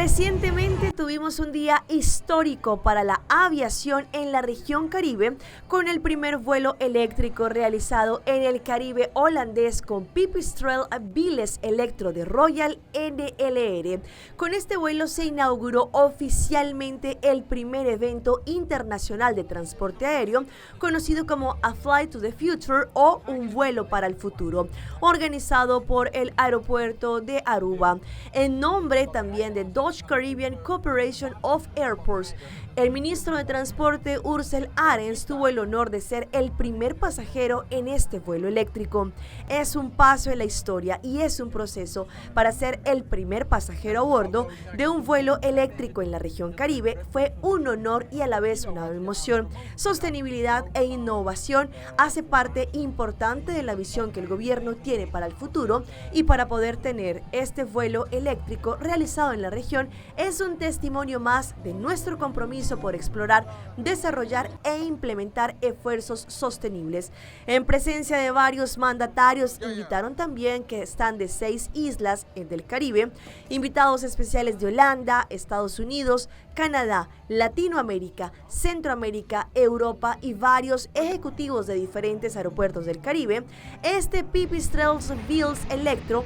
Recientemente tuvimos un día histórico para la aviación en la región Caribe con el primer vuelo eléctrico realizado en el Caribe holandés con Pipistrel Biles Electro de Royal NLR. Con este vuelo se inauguró oficialmente el primer evento internacional de transporte aéreo conocido como A Flight to the Future o Un vuelo para el futuro, organizado por el aeropuerto de Aruba, en nombre también de Dutch Caribbean Corporation of Airports. El ministro de Transporte Ursel Arens tuvo el honor de ser el primer pasajero en este vuelo eléctrico. Es un paso en la historia y es un proceso para ser el primer pasajero a bordo de un vuelo eléctrico en la región Caribe. Fue un honor y a la vez una emoción. Sostenibilidad e innovación hace parte importante de la visión que el gobierno tiene para el futuro, y para poder tener este vuelo eléctrico realizado en la región es un testimonio más de nuestro compromiso por explorar, desarrollar e implementar esfuerzos sostenibles. En presencia de varios mandatarios, invitaron también que están de 6 islas del Caribe, invitados especiales de Holanda, Estados Unidos, Canadá, Latinoamérica, Centroamérica, Europa y varios ejecutivos de diferentes aeropuertos del Caribe. Este Pipistrel Biles Electro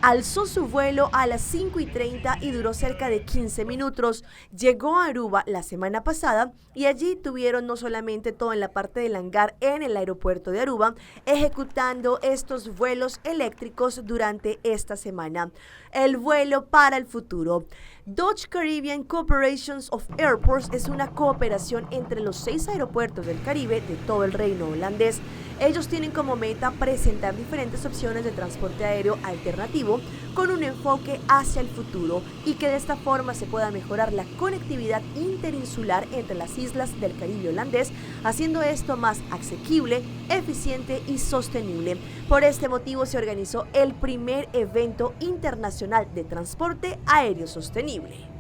alzó su vuelo a las 5:30 y duró cerca de 15 minutos. Llegó a Aruba la semana pasada y allí tuvieron no solamente todo en la parte del hangar en el aeropuerto de Aruba, ejecutando estos vuelos eléctricos durante esta semana. El vuelo para el futuro. Dutch Caribbean Corporation of Airports es una cooperación entre los 6 aeropuertos del Caribe de todo el reino holandés. Ellos tienen como meta presentar diferentes opciones de transporte aéreo alternativo con un enfoque hacia el futuro, y que de esta forma se pueda mejorar la conectividad interinsular entre las islas del Caribe holandés, haciendo esto más asequible, eficiente y sostenible. Por este motivo se organizó el primer evento internacional de transporte aéreo sostenible.